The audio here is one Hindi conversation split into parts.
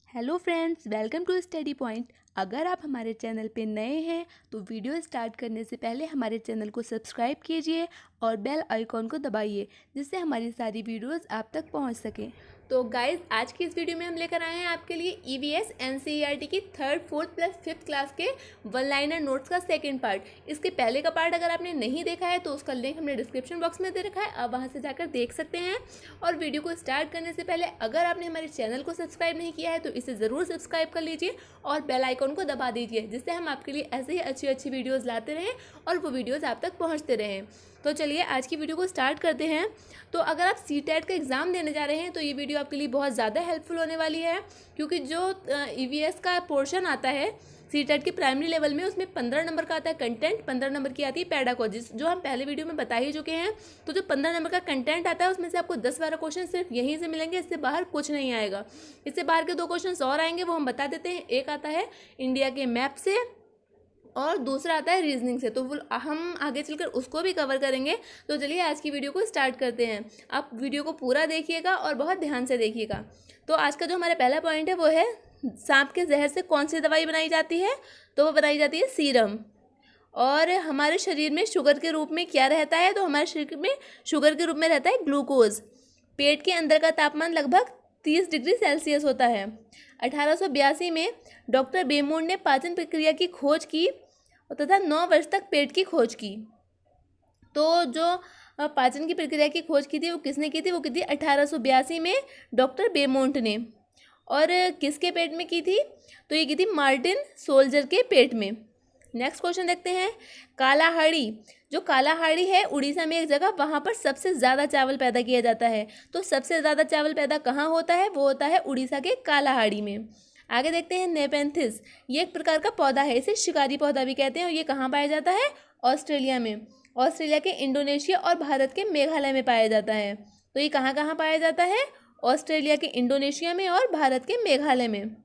Hello friends, welcome to study point. अगर आप हमारे चैनल पे नए हैं तो वीडियो स्टार्ट करने से पहले हमारे चैनल को सब्सक्राइब कीजिए और बेल आइकॉन को दबाइए, जिससे हमारी सारी वीडियोस आप तक पहुंच सकें। तो गाइज, आज की इस वीडियो में हम लेकर आए हैं आपके लिए ईवीएस एनसीईआरटी की 3rd, 4th plus 5th class के वन लाइनर नोट्स का सेकंड पार्ट। इसके पहले का पार्ट अगर आपने नहीं देखा है तो उसका लिंक हमने डिस्क्रिप्शन बॉक्स में दे रखा है, आप वहां से जाकर देख सकते हैं। और वीडियो को स्टार्ट करने से पहले अगर आपने हमारे चैनल को सब्सक्राइब नहीं किया है तो इसे ज़रूर सब्सक्राइब कर लीजिए और बेल आइकॉन को दबा दीजिए, जिससे हम आपके लिए ऐसे ही अच्छी अच्छी वीडियोज़ लाते रहें और वो वीडियोज़ आप तक पहुँचते रहें। तो चलिए आज की वीडियो को स्टार्ट करते हैं। तो अगर आप सीटेट का एग्ज़ाम देने जा रहे हैं तो ये वीडियो आपके लिए बहुत ज़्यादा हेल्पफुल होने वाली है, क्योंकि जो ईवीएस का पोर्शन आता है सीटेट के प्राइमरी लेवल में, उसमें 15 नंबर का आता है कंटेंट, 15 नंबर की आती है पेडागोजी, जो हम पहले वीडियो में बता ही चुके हैं। तो जो 15 नंबर का कंटेंट आता है उसमें से आपको 10-12 क्वेश्चन सिर्फ यहीं से मिलेंगे, इससे बाहर कुछ नहीं आएगा। इससे बाहर के 2 क्वेश्चन और आएंगे, वो हम बता देते हैं। एक आता है इंडिया के मैप से और दूसरा आता है रीजनिंग से, तो वो हम आगे चलकर उसको भी कवर करेंगे। तो चलिए आज की वीडियो को स्टार्ट करते हैं। आप वीडियो को पूरा देखिएगा और बहुत ध्यान से देखिएगा। तो आज का जो हमारा पहला पॉइंट है वो है, सांप के जहर से कौन सी दवाई बनाई जाती है? तो वो बनाई जाती है सीरम। और हमारे शरीर में शुगर के रूप में क्या रहता है? तो हमारे शरीर में शुगर के रूप में रहता है ग्लूकोज। पेट के अंदर का तापमान लगभग 30 डिग्री सेल्सियस होता है। 1882 में डॉक्टर बेमोंड ने पाचन प्रक्रिया की खोज की तथा 9 वर्ष तक पेट की खोज की। तो जो पाचन की प्रक्रिया की खोज की थी वो किसने की थी? वो की थी 1882 में डॉक्टर बेमोंट ने। और किसके पेट में की थी? तो ये की थी मार्टिन सोल्जर के पेट में। नेक्स्ट क्वेश्चन देखते हैं। कालाहाड़ी, जो कालाहाड़ी है उड़ीसा में एक जगह, वहाँ पर सबसे ज़्यादा चावल पैदा किया जाता है। तो सबसे ज़्यादा चावल पैदा कहाँ होता है? वो होता है उड़ीसा के कालाहाड़ी में। आगे देखते हैं। नेपेंथिस, ये एक प्रकार का पौधा है, इसे शिकारी पौधा भी कहते हैं, और ये कहाँ पाया जाता है? ऑस्ट्रेलिया में। ऑस्ट्रेलिया के इंडोनेशिया और भारत के मेघालय में पाया जाता है। तो ये कहाँ कहाँ पाया जाता है? ऑस्ट्रेलिया के इंडोनेशिया में और भारत के मेघालय में।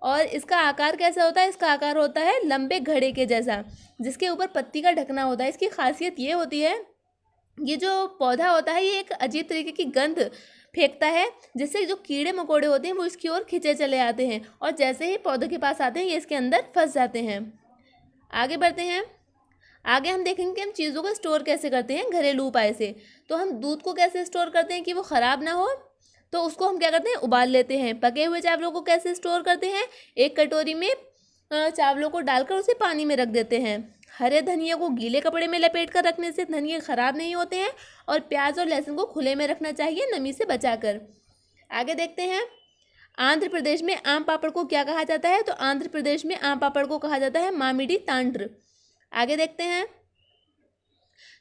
और इसका आकार कैसा होता है? इसका आकार होता है लंबे घड़े के जैसा, जिसके ऊपर पत्ती का ढकना होता है। इसकी खासियत ये होती है, ये जो पौधा होता है ये एक अजीब तरीके की गंध फेंकता है, जिससे जो कीड़े मकोड़े होते हैं वो इसकी ओर खिंचे चले आते हैं, और जैसे ही पौधे के पास आते हैं ये इसके अंदर फंस जाते हैं। आगे बढ़ते हैं। आगे हम देखेंगे कि हम चीज़ों को स्टोर कैसे करते हैं घरेलू उपाय से। तो हम दूध को कैसे स्टोर करते हैं कि वो ख़राब ना हो? तो उसको हम क्या करते हैं? उबाल लेते हैं। पके हुए चावलों को कैसे स्टोर करते हैं? एक कटोरी में चावलों को डालकर उसे पानी में रख देते हैं। हरे धनिया को गीले कपड़े में लपेट कर रखने से धनिया ख़राब नहीं होते हैं। और प्याज और लहसुन को खुले में रखना चाहिए, नमी से बचाकर। आगे देखते हैं। आंध्र प्रदेश में आम पापड़ को क्या कहा जाता है? तो आंध्र प्रदेश में आम पापड़ को कहा जाता है मामिडी तांड्र। आगे देखते हैं।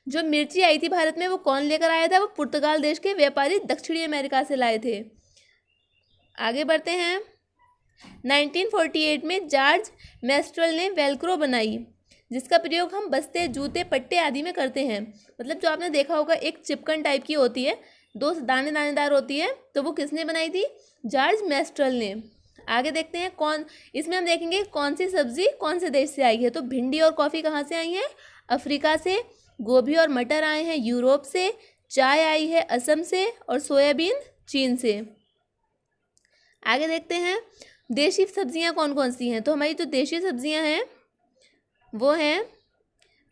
जो मिर्ची आई थी भारत में वो कौन लेकर आया था? वो पुर्तगाल देश के व्यापारी दक्षिणी अमेरिका से लाए थे। आगे बढ़ते हैं। 1948 में जॉर्ज मेस्ट्रल ने वेलक्रो बनाई, जिसका प्रयोग हम बस्ते, जूते, पट्टे आदि में करते हैं। मतलब जो आपने देखा होगा एक चिपकन टाइप की होती है, 2 दाने दानेदार होती है, तो वो किसने बनाई थी? जॉर्ज मेस्ट्रल ने। आगे देखते हैं। कौन, इसमें हम देखेंगे कौन सी सब्जी कौन से देश से आई है। तो भिंडी और कॉफ़ी कहाँ से आई हैं? अफ्रीका से। गोभी और मटर आए हैं यूरोप से। चाय आई है असम से। और सोयाबीन चीन से। आगे देखते हैं। देशी सब्जियां कौन कौन सी हैं? तो हमारी जो देशी सब्जियां हैं वो हैं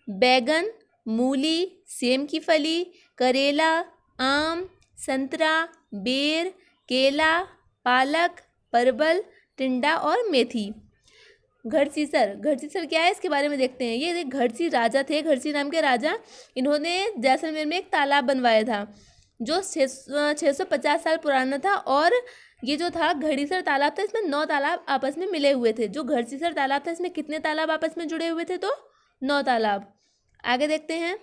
बैगन, मूली, सेम की फली, करेला, आम, संतरा, बेर, केला, पालक, परवल, टिंडा और मेथी। घड़सीसर, घड़सीसर क्या है इसके बारे में देखते हैं। ये एक घड़सी राजा थे, घड़सी नाम के राजा। इन्होंने जैसलमेर में एक तालाब बनवाया था जो 650 साल पुराना था। और ये जो था घड़ीसर तालाब था, इसमें 9 तालाब आपस में मिले हुए थे। जो घड़सीसर तालाब था इसमें कितने तालाब आपस में जुड़े हुए थे? तो 9 तालाब। आगे देखते हैं।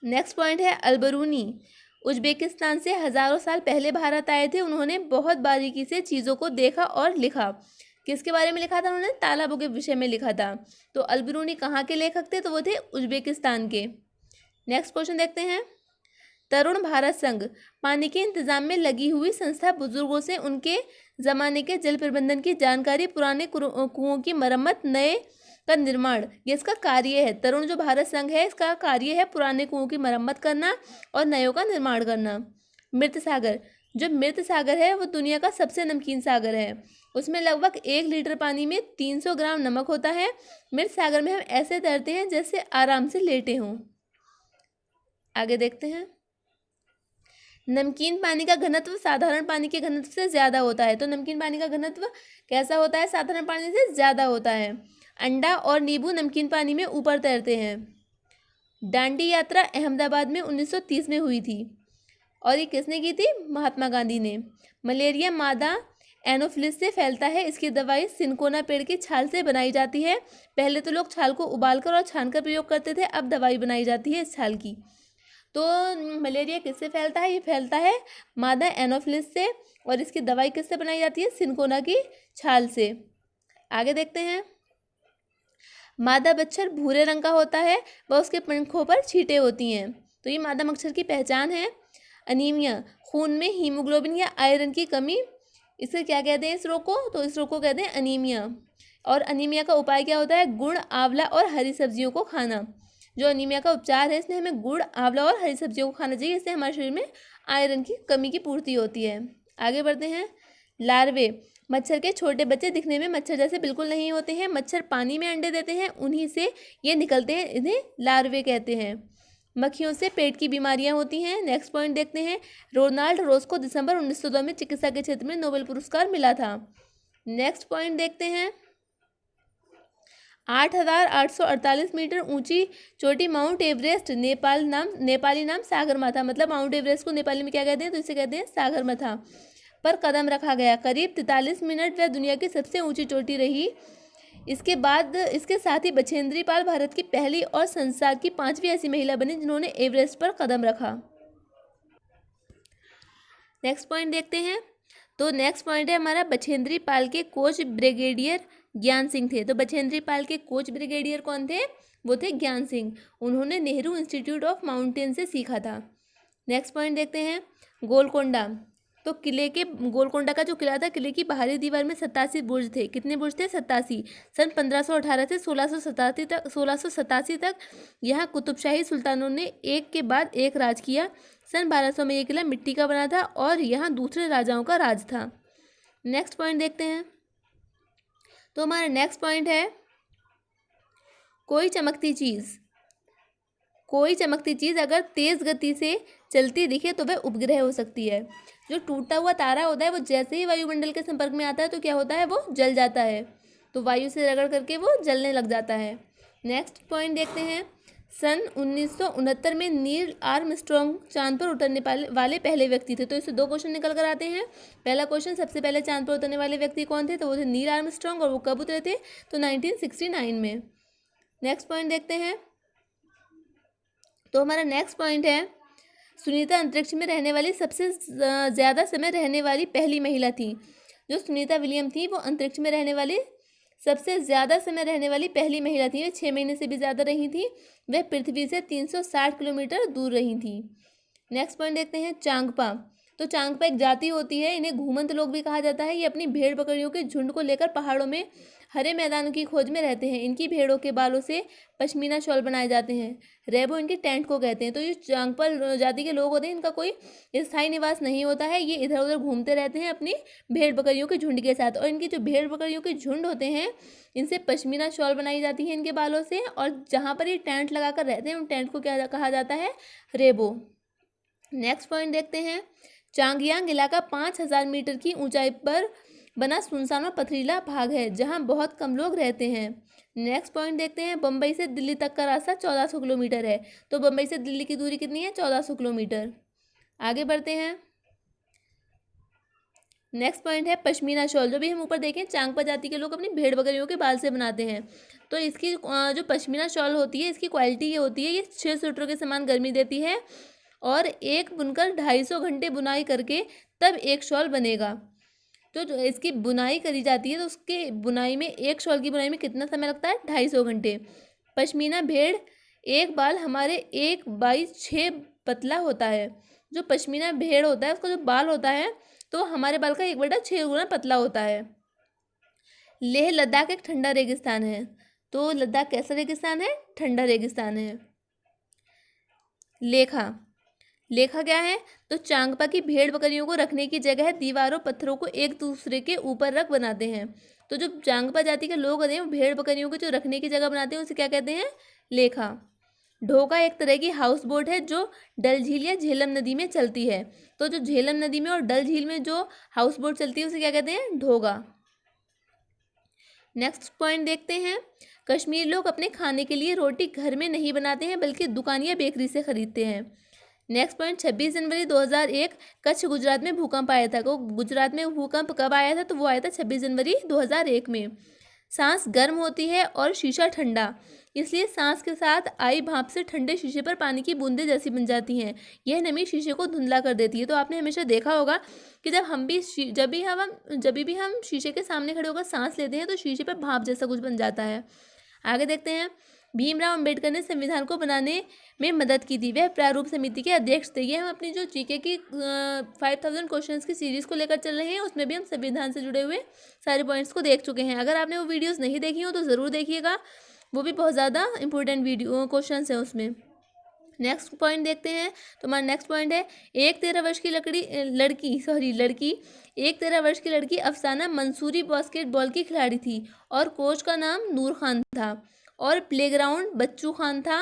नेक्स्ट पॉइंट है अलबरूनी। उज्बेकिस्तान से हज़ारों साल पहले भारत आए थे। उन्होंने बहुत बारीकी से चीज़ों को देखा और लिखा। किसके बारे में लिखा था उन्होंने? तालाबों के विषय में लिखा था। तो अलबरूनी कहाँ के लेखक थे? तो वो थे उज्बेकिस्तान के। नेक्स्ट क्वेश्चन देखते हैं। तरुण भारत संघ पानी के इंतजाम में लगी हुई संस्था, बुजुर्गों से उनके ज़माने के जल प्रबंधन की जानकारी, पुराने कुओं की मरम्मत, नए का निर्माण, ये इसका कार्य है। तरुण जो भारत संघ है इसका कार्य है पुराने कुओं की मरम्मत करना और नयों का निर्माण करना। मृत सागर, जो मृत सागर है वो दुनिया का सबसे नमकीन सागर है। उसमें लगभग 1 लीटर पानी में 300 ग्राम नमक होता है। मृत सागर में हम ऐसे तैरते हैं जैसे आराम से लेटे हों। आगे देखते हैं। नमकीन पानी का घनत्व साधारण पानी के घनत्व से ज़्यादा होता है। तो नमकीन पानी का घनत्व कैसा होता है? साधारण पानी से ज़्यादा होता है। अंडा और नींबू नमकीन पानी में ऊपर तैरते हैं। दांडी यात्रा अहमदाबाद में 1930 में हुई थी और ये किसने की थी? महात्मा गांधी ने। मलेरिया मादा एनोफिलिस से फैलता है। इसकी दवाई सिनकोना पेड़ की छाल से बनाई जाती है। पहले तो लोग छाल को उबालकर और छानकर प्रयोग करते थे, अब दवाई बनाई जाती है इस छाल की। तो मलेरिया किससे फैलता है? ये फैलता है मादा एनोफिलिस से और इसकी दवाई किससे बनाई जाती है? सिनकोना की छाल से। आगे देखते हैं। मादा मच्छर भूरे रंग का होता है व उसके पंखों पर छींटें होती हैं। तो ये मादा मच्छर की पहचान है। अनीमिया, खून में हीमोग्लोबिन या आयरन की कमी, इसे क्या कहते हैं इस रोग को? तो इस रोग को कहते हैं अनीमिया। और अनीमिया का उपाय क्या होता है? गुड़, आंवला और हरी सब्जियों को खाना। जो अनीमिया का उपचार है इसमें हमें गुड़, आंवला और हरी सब्जियों को खाना चाहिए। इससे हमारे शरीर में आयरन की कमी की पूर्ति होती है। आगे बढ़ते हैं। लार्वे, मच्छर के छोटे बच्चे दिखने में मच्छर जैसे बिल्कुल नहीं होते हैं। मच्छर पानी में अंडे देते हैं, उन्हीं से ये निकलते हैं, इन्हें लार्वे कहते हैं। मक्खियों से पेट की बीमारियां होती हैं। नेक्स्ट पॉइंट देखते हैं। रोनाल्ड रोज को दिसंबर 1902 में चिकित्सा के क्षेत्र में नोबेल पुरस्कार मिला था। नेक्स्ट पॉइंट देखते हैं। 8,848 मीटर ऊंची चोटी माउंट एवरेस्ट नेपाली नाम सागरमाथा, मतलब माउंट एवरेस्ट को नेपाली में क्या कहते हैं? तो इसे कहते हैं सागरमाथा पर कदम रखा गया। करीब 43 मिनट वह दुनिया की सबसे ऊंची चोटी रही। इसके बाद इसके साथ ही बछेंद्री पाल भारत की पहली और संसार की 5वीं ऐसी महिला बनी जिन्होंने एवरेस्ट पर कदम रखा। नेक्स्ट पॉइंट देखते हैं। तो नेक्स्ट पॉइंट है हमारा, बछेंद्री पाल के कोच ब्रिगेडियर ज्ञान सिंह थे। तो बछेंद्री पाल के कोच ब्रिगेडियर कौन थे? वो थे ज्ञान सिंह। उन्होंने नेहरू इंस्टीट्यूट ऑफ माउंटेन से सीखा था। नेक्स्ट पॉइंट देखते हैं। गोलकोंडा, तो गोलकोंडा का जो किला था, किले की बाहरी दीवार में 87 बुर्ज थे। कितने बुर्ज थे? 87। सन 1518 से 1687 तक यहाँ कुतुबशाही सुल्तानों ने एक के बाद एक राज किया। सन 1200 में ये किला मिट्टी का बना था और यहाँ दूसरे राजाओं का राज था। नेक्स्ट पॉइंट देखते हैं। तो हमारा नेक्स्ट पॉइंट है, कोई चमकती चीज़ अगर तेज़ गति से चलती दिखे तो वह उपग्रह हो सकती है। जो टूटा हुआ तारा होता है वो जैसे ही वायुमंडल के संपर्क में आता है तो क्या होता है? वो जल जाता है। तो वायु से रगड़ करके वो जलने लग जाता है। नेक्स्ट पॉइंट देखते हैं। सन 1969 में नील आर्मस्ट्रॉन्ग चांद पर उतरने वाले पहले व्यक्ति थे। तो इससे 2 क्वेश्चन निकल कर आते हैं। पहला क्वेश्चन, सबसे पहले चांद पर उतरने वाले व्यक्ति कौन थे? तो वो थे नील आर्मस्ट्रॉन्ग। और वो कब उतरे थे? तो 1969 में। नेक्स्ट पॉइंट देखते हैं। तो हमारा नेक्स्ट पॉइंट है, सुनीता अंतरिक्ष में रहने वाली सबसे ज़्यादा समय रहने वाली पहली महिला थी। जो सुनीता विलियम थी वो अंतरिक्ष में रहने वाली सबसे ज़्यादा समय रहने वाली पहली महिला थी। वह 6 महीने से भी ज़्यादा रही थी। वह पृथ्वी से 360 किलोमीटर दूर रही थी। नेक्स्ट पॉइंट देखते हैं। चांगपा, तो चांगपा एक जाति होती है, इन्हें घूमंत लोग भी कहा जाता है। ये अपनी भेड़ बकरियों के झुंड को लेकर पहाड़ों में हरे मैदानों की खोज में रहते हैं। इनकी भेड़ों के बालों से पश्मीना शॉल बनाए जाते हैं। रेबो इनके टेंट को कहते हैं। तो ये चांगपा जाति के लोग होते हैं, इनका कोई स्थायी निवास नहीं होता है। ये इधर उधर घूमते रहते हैं अपनी भेड़ बकरियों के झुंड के साथ। और इनकी जो भेड़ बकरियों के झुंड होते हैं, इनसे पश्मीना शॉल बनाई जाती है इनके बालों से। और जहाँ पर ये टेंट लगा कर रहते हैं उन टेंट को क्या कहा जाता है? रेबो। नेक्स्ट पॉइंट देखते हैं। चांगयांग इलाका 5000 मीटर की ऊंचाई पर बना सुनसान और पथरीला भाग है जहां बहुत कम लोग रहते हैं। नेक्स्ट पॉइंट देखते हैं। बम्बई से दिल्ली तक का रास्ता 1400 किलोमीटर है। तो बम्बई से दिल्ली की दूरी कितनी है? 1400 किलोमीटर। आगे बढ़ते हैं। नेक्स्ट पॉइंट है पश्मीना शॉल। जो भी हम ऊपर देखें, चांगपा जाति के लोग अपनी भेड़ बकरियों के बाल से बनाते हैं। तो इसकी जो पश्मीना शॉल होती है, इसकी क्वालिटी ये होती है, ये 6 स्वेटरों के समान गर्मी देती है। और एक बुनकर 250 घंटे बुनाई करके तब एक शॉल बनेगा। तो जो इसकी बुनाई करी जाती है तो उसके बुनाई में, एक शॉल की बुनाई में कितना समय लगता है? 250 घंटे। पश्मीना भेड़ एक बाल हमारे 1/6 पतला होता है। जो पश्मीना भेड़ होता है उसका जो बाल होता है तो हमारे बाल का 1/6 गुना पतला होता है। लेह लद्दाख एक ठंडा रेगिस्तान है। तो लद्दाख कैसा रेगिस्तान है? ठंडा रेगिस्तान है। लेखा, लेखा क्या है? तो चांगपा की भेड़ बकरियों को रखने की जगह दीवारों पत्थरों को एक दूसरे के ऊपर रख बनाते हैं। तो जो चांगपा जाति के लोग होते हैं वो भेड़ बकरियों को जो रखने की जगह बनाते हैं उसे क्या कहते हैं? लेखा। ढोका एक तरह की हाउस बोट है जो डल झील या झेलम नदी में चलती है। तो जो झेलम नदी में और डल झील में जो हाउस बोट चलती है उसे क्या कहते हैं? ढोगा। नेक्स्ट पॉइंट देखते हैं। कश्मीर लोग अपने खाने के लिए रोटी घर में नहीं बनाते हैं बल्कि दुकान या बेकरी से खरीदते हैं। नेक्स्ट पॉइंट 26 जनवरी 2001 कच्छ गुजरात में भूकंप आया था। तो गुजरात में भूकंप कब आया था? तो वो आया था 26 जनवरी 2001 में। सांस गर्म होती है और शीशा ठंडा, इसलिए सांस के साथ आई भाप से ठंडे शीशे पर पानी की बूंदें जैसी बन जाती हैं। यह नमी शीशे को धुंधला कर देती है। तो आपने हमेशा देखा होगा कि जब भी हम शीशे के सामने खड़े होकर सांस लेते हैं तो शीशे पर भाप जैसा कुछ बन जाता है। आगे देखते हैं। भीमराव अंबेडकर ने संविधान को बनाने में मदद की थी। वह प्रारूप समिति के अध्यक्ष थे। ये हम अपनी जो जीके की 5000 क्वेश्चंस की सीरीज़ को लेकर चल रहे हैं उसमें भी हम संविधान से जुड़े हुए सारे पॉइंट्स को देख चुके हैं। अगर आपने वो वीडियोस नहीं देखी हो तो ज़रूर देखिएगा, वो भी बहुत ज़्यादा इंपॉर्टेंट वीडियो क्वेश्चंस हैं उसमें। नेक्स्ट पॉइंट देखते हैं। तो हमारा नेक्स्ट पॉइंट है, एक 13 वर्ष की लड़की एक 13 वर्ष की लड़की अफसाना मंसूरी बास्केटबॉल की खिलाड़ी थी और कोच का नाम नूर खान था और प्लेग्राउंड बच्चू खान था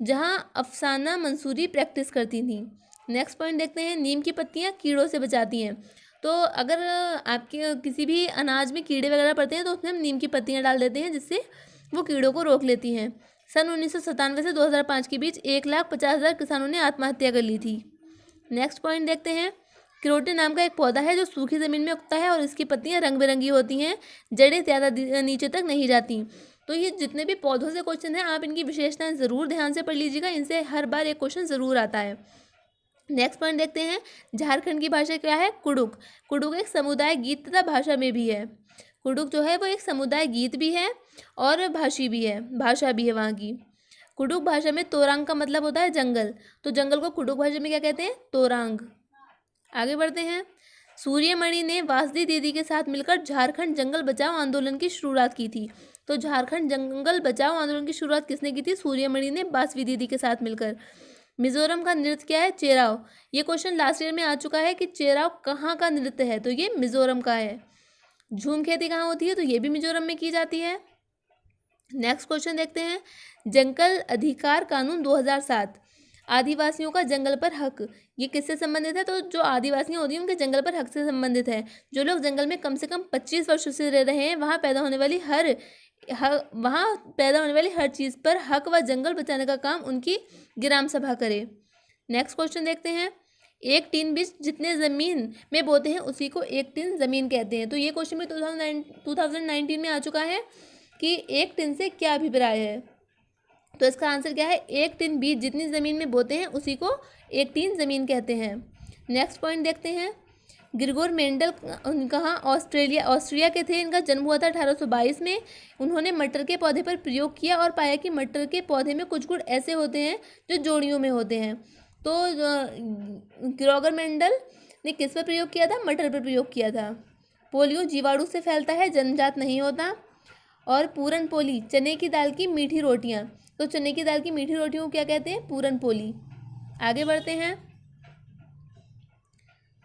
जहां अफसाना मंसूरी प्रैक्टिस करती थी। नेक्स्ट पॉइंट देखते हैं। नीम की पत्तियां कीड़ों से बचाती हैं। तो अगर आपके किसी भी अनाज में कीड़े वगैरह पड़ते हैं तो उसमें हम नीम की पत्तियां डाल देते हैं जिससे वो कीड़ों को रोक लेती हैं। सन 1997 से 2005 के बीच 1,50,000 किसानों ने आत्महत्या कर ली थी। नेक्स्ट पॉइंट देखते हैं। किरोटे नाम का एक पौधा है जो सूखी ज़मीन में उगता है और इसकी पत्तियां रंग बिरंगी होती हैं, जड़ें ज़्यादा नीचे तक नहीं जाती। तो ये जितने भी पौधों से क्वेश्चन हैं आप इनकी विशेषताएं ज़रूर ध्यान से पढ़ लीजिएगा, इनसे हर बार एक क्वेश्चन ज़रूर आता है। नेक्स्ट पॉइंट देखते हैं। झारखंड की भाषा क्या है? कुडुक। कुडुक एक समुदाय गीत तथा भाषा में भी है। कुडुक जो है वो एक समुदाय गीत भी है और भाषा भी है वहाँ की। कुडुक भाषा में तोरांग का मतलब होता है जंगल। तो जंगल को कुडुक भाषा में क्या कहते हैं? तोरांग। आगे बढ़ते हैं। सूर्यमणि ने वासदी दीदी के साथ मिलकर झारखंड जंगल बचाओ आंदोलन की शुरुआत की थी। तो झारखंड जंगल बचाओ आंदोलन की शुरुआत किसने की थी? सूर्यमणि ने वासवी दीदी के साथ मिलकर। मिजोरम का नृत्य क्या है? चेराव। ये क्वेश्चन लास्ट ईयर में आ चुका है कि चेराव कहाँ का नृत्य है? तो ये मिजोरम का है। झूम खेती कहाँ होती है? तो ये भी मिजोरम में की जाती है। नेक्स्ट क्वेश्चन देखते हैं। जंगल अधिकार कानून 2007, आदिवासियों का जंगल पर हक, ये किससे संबंधित है? तो जो आदिवासियां होती हैं उनके जंगल पर हक से संबंधित है। जो लोग जंगल में कम से कम 25 वर्षों से रह रहे हैं वहाँ पैदा होने वाली हर चीज़ पर हक व जंगल बचाने का काम उनकी ग्राम सभा करे। नेक्स्ट क्वेश्चन देखते हैं। एक टीन बीज जितने ज़मीन में बोते हैं उसी को एक टीन ज़मीन कहते हैं। तो ये क्वेश्चन भी 2019 में आ चुका है कि एक टिन से क्या अभिप्राय है? तो इसका आंसर क्या है? एक टिन बीज जितनी ज़मीन में बोते हैं उसी को एक टिन ज़मीन कहते हैं। नेक्स्ट पॉइंट देखते हैं। ग्रिगोर मेंडल कहाँ? ऑस्ट्रिया के थे। इनका जन्म हुआ था 1822 में। उन्होंने मटर के पौधे पर प्रयोग किया और पाया कि मटर के पौधे में कुछ गुण ऐसे होते हैं जो जोड़ियों में होते हैं। तो ग्रिगोर मेंडल ने किस पर प्रयोग किया था? मटर पर प्रयोग किया था। पोलियो जीवाणु से फैलता है, जन्मजात नहीं होता। और पूरन पोली, चने की दाल की मीठी रोटियां। तो चने की दाल की मीठी रोटियों को क्या कहते हैं? पूरन पोली। आगे बढ़ते हैं।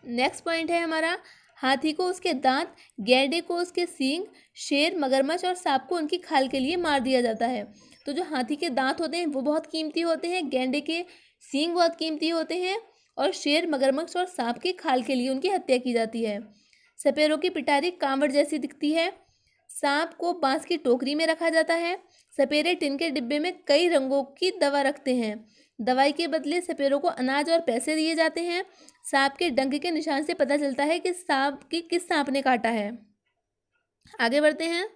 नेक्स्ट पॉइंट है हमारा। हाथी को उसके दांत, गैंडे को उसके सींग, शेर, मगरमच्छ और सांप को उनकी खाल के लिए मार दिया जाता है। तो जो हाथी के दांत होते हैं वो बहुत कीमती होते हैं, गैंडे के सींग बहुत कीमती होते हैं और शेर, मगरमच्छ और सांप की खाल के लिए उनकी हत्या की जाती है। सपेरों की पिटारी कांवड़ जैसी दिखती है। सांप को बांस की टोकरी में रखा जाता है। सपेरे टिन के डिब्बे में कई रंगों की दवा रखते हैं। दवाई के बदले सपेरों को अनाज और पैसे दिए जाते हैं। सांप के डंक के निशान से पता चलता है कि किस सांप ने काटा है। आगे बढ़ते हैं।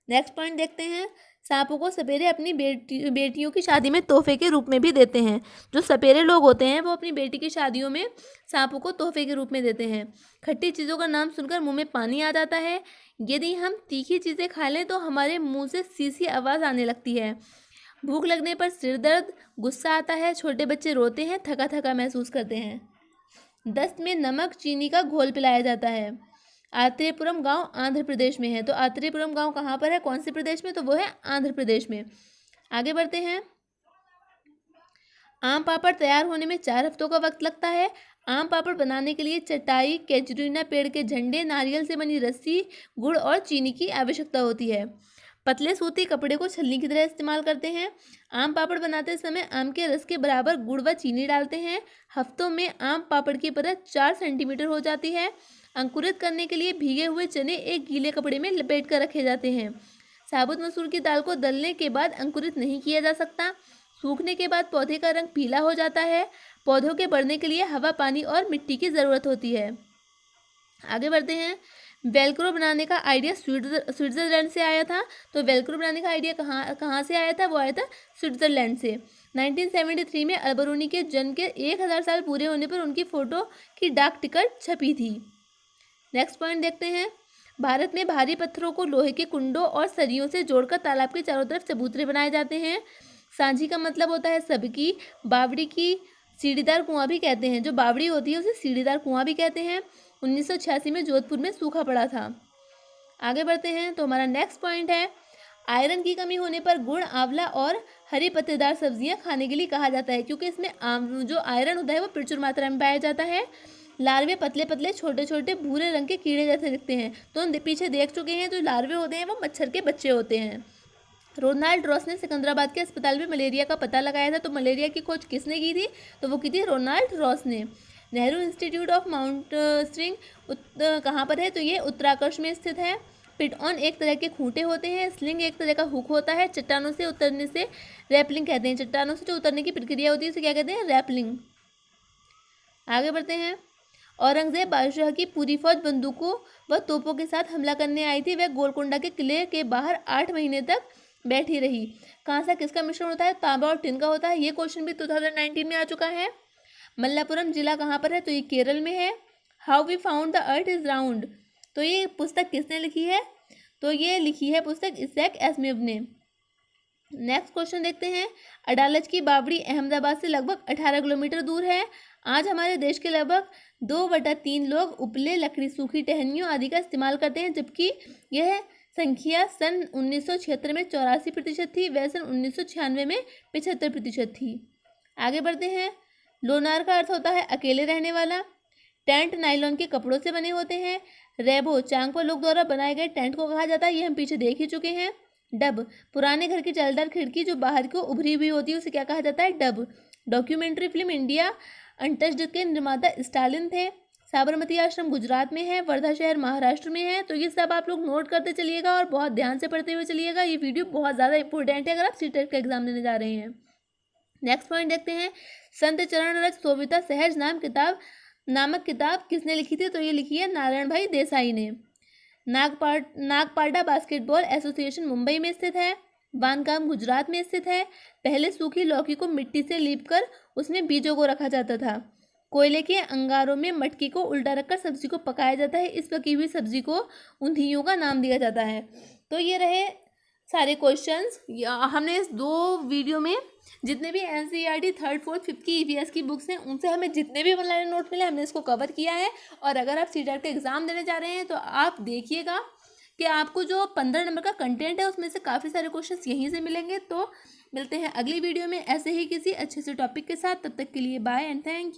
नेक्स्ट पॉइंट देखते हैं। सांपों को सपेरे अपनी बेटियों की शादी में तोहफे के रूप में भी देते हैं। जो सपेरे लोग होते हैं वो अपनी बेटी की शादियों में सांपों को तोहफे के रूप में देते हैं। खट्टी चीज़ों का नाम सुनकर मुंह में पानी आ जाता है। यदि हम तीखी चीज़ें खा लें तो हमारे मुंह से सी आवाज़ आने लगती है। भूख लगने पर सिर दर्द, गुस्सा आता है, छोटे बच्चे रोते हैं, थका थका महसूस करते हैं। दस्त में नमक चीनी का घोल पिलाया जाता है। आत्रेयपुरम गांव आंध्र प्रदेश में है। तो आत्रेयपुरम गांव कहाँ पर है? कौन से प्रदेश में? तो वो है आंध्र प्रदेश में। आगे बढ़ते हैं। आम पापड़ तैयार होने में 4 हफ्तों का वक्त लगता है। आम पापड़ बनाने के लिए चटाई, कैचुरीना पेड़ के झंडे, नारियल से बनी रस्सी, गुड़ और चीनी की आवश्यकता होती है। पतले सूती कपड़े को छलनी की तरह इस्तेमाल करते हैं। आम पापड़ बनाते समय आम के रस के बराबर गुड़ व चीनी डालते हैं। हफ्तों में आम पापड़ की परत 4 सेंटीमीटर हो जाती है। अंकुरित करने के लिए भीगे हुए चने एक गीले कपड़े में लपेट कर रखे जाते हैं। साबुत मसूर की दाल को दलने के बाद अंकुरित नहीं किया जा सकता। सूखने के बाद पौधे का रंग पीला हो जाता है। पौधों के बढ़ने के लिए हवा, पानी और मिट्टी की ज़रूरत होती है। आगे बढ़ते हैं। वेलक्रो बनाने का आइडिया स्विट्ज़रलैंड से आया था। तो वेलक्रो बनाने का आइडिया कहाँ कहाँ से आया था? वो आया था स्विट्ज़रलैंड से। 1973 में अल्बरूनी के जन्म के 1000 साल पूरे होने पर उनकी फ़ोटो की डाक टिकट छपी थी। नेक्स्ट पॉइंट देखते हैं। भारत में भारी पत्थरों को लोहे के कुंडों और सरियों से जोड़कर तालाब के चारों तरफ चबूतरे बनाए जाते हैं। सांझी का मतलब होता है सबकी। बावड़ी की सीढ़ीदार कुआं भी कहते हैं। जो बावड़ी होती है उसे सीढ़ीदार कुआं भी कहते हैं। 1986 में जोधपुर में सूखा पड़ा था। आगे बढ़ते हैं। तो हमारा नेक्स्ट पॉइंट है, आयरन की कमी होने पर गुड़, आंवला और हरी पत्तेदार सब्जियां खाने के लिए कहा जाता है, क्योंकि इसमें जो आयरन होता है वो प्रचुर मात्रा में पाया जाता है। लार्वे पतले पतले छोटे छोटे भूरे रंग के कीड़े जैसे दिखते हैं। तो हम पीछे देख चुके हैं, जो लार्वे होते हैं वो मच्छर के बच्चे होते हैं। रोनाल्ड रॉस ने सिकंदराबाद के अस्पताल में मलेरिया का पता लगाया था। तो मलेरिया की खोज किसने की थी? तो वो की थी रोनाल्ड रॉस ने। Nehru institute of mount string कहाँ पर है? तो ये उत्तराखंड में स्थित है। पिट ऑन एक तरह के खूंटे होते हैं। स्लिंग एक तरह का हुक होता है। चट्टानों से उतरने से रैपलिंग कहते हैं। चट्टानों से जो उतरने की प्रक्रिया होती है उसे क्या कहते हैं? रैपलिंग। आगे बढ़ते हैं। औरंगजेब बादशाह की पूरी फौज बंदूकों व तोपों के साथ हमला करने आई थी। वह गोलकोंडा के किले के बाहर 8 महीने तक बैठी रही। कांसा किसका मिश्रण होता है? तांबा और टिन का होता है। ये क्वेश्चन भी 2019 में आ चुका है। मल्लापुरम जिला कहाँ पर है? तो ये केरल में है। How we found the earth is round, तो ये पुस्तक किसने लिखी है? तो ये लिखी है पुस्तक इसैक एसिमोव ने। नेक्स्ट क्वेश्चन देखते हैं। अडालज की बावड़ी अहमदाबाद से लगभग 18 किलोमीटर दूर है। आज हमारे देश के लगभग 2/3 लोग उपले, लकड़ी, सूखी टहनियों आदि का इस्तेमाल करते हैं, जबकि यह संख्या सन 1976 में 84% थी। वह सन 1996 में 75% थी। आगे बढ़ते हैं। लोनार का अर्थ होता है अकेले रहने वाला। टेंट नायलॉन के कपड़ों से बने होते हैं। रेबो चांगपा लोग द्वारा बनाए गए टेंट को कहा जाता है। ये हम पीछे देख ही चुके हैं। डब पुराने घर की जालीदार खिड़की जो बाहर को उभरी हुई होती है उसे क्या कहा जाता है? Dub. Documentary film India untouched के निर्माता स्टालिन थे। साबरमती आश्रम गुजरात में है। वर्धा शहर महाराष्ट्र में है। तो ये सब आप लोग नोट करते चलिएगा और बहुत ध्यान से पढ़ते हुए चलिएगा। ये वीडियो बहुत ज़्यादा इंपॉर्टेंट है अगर आप सीटेट का एग्जाम देने जा रहे हैं। नेक्स्ट पॉइंट देखते हैं। संत चरण रच सोविता सहज नामक किताब किसने लिखी थी? तो ये लिखी है नारायण भाई देसाई ने। नागपाड़ा बास्केटबॉल एसोसिएशन मुंबई में स्थित है। बांधकाम गुजरात में स्थित है। पहले सूखी लौकी को मिट्टी से लीपकर उसमें बीजों को रखा जाता था। कोयले के अंगारों में मटकी को उल्टा रखकर सब्जी को पकाया जाता है। इस पकी हुई सब्जी को ऊंधियों का नाम दिया जाता है। तो ये रहे सारे क्वेश्चंस। हमने इस 2 वीडियो में जितने भी एनसीईआरटी 3rd 4th 5th की ईवीएस की बुक्स हैं उनसे हमें जितने भी ऑनलाइन नोट मिले हमने इसको कवर किया है। और अगर आप सीटेट का एग्ज़ाम देने जा रहे हैं तो आप देखिएगा कि आपको जो 15 नंबर का कंटेंट है उसमें से काफ़ी सारे क्वेश्चंस यहीं से मिलेंगे। तो मिलते हैं अगली वीडियो में ऐसे ही किसी अच्छे से टॉपिक के साथ। तब तक के लिए बाय एंड थैंक यू।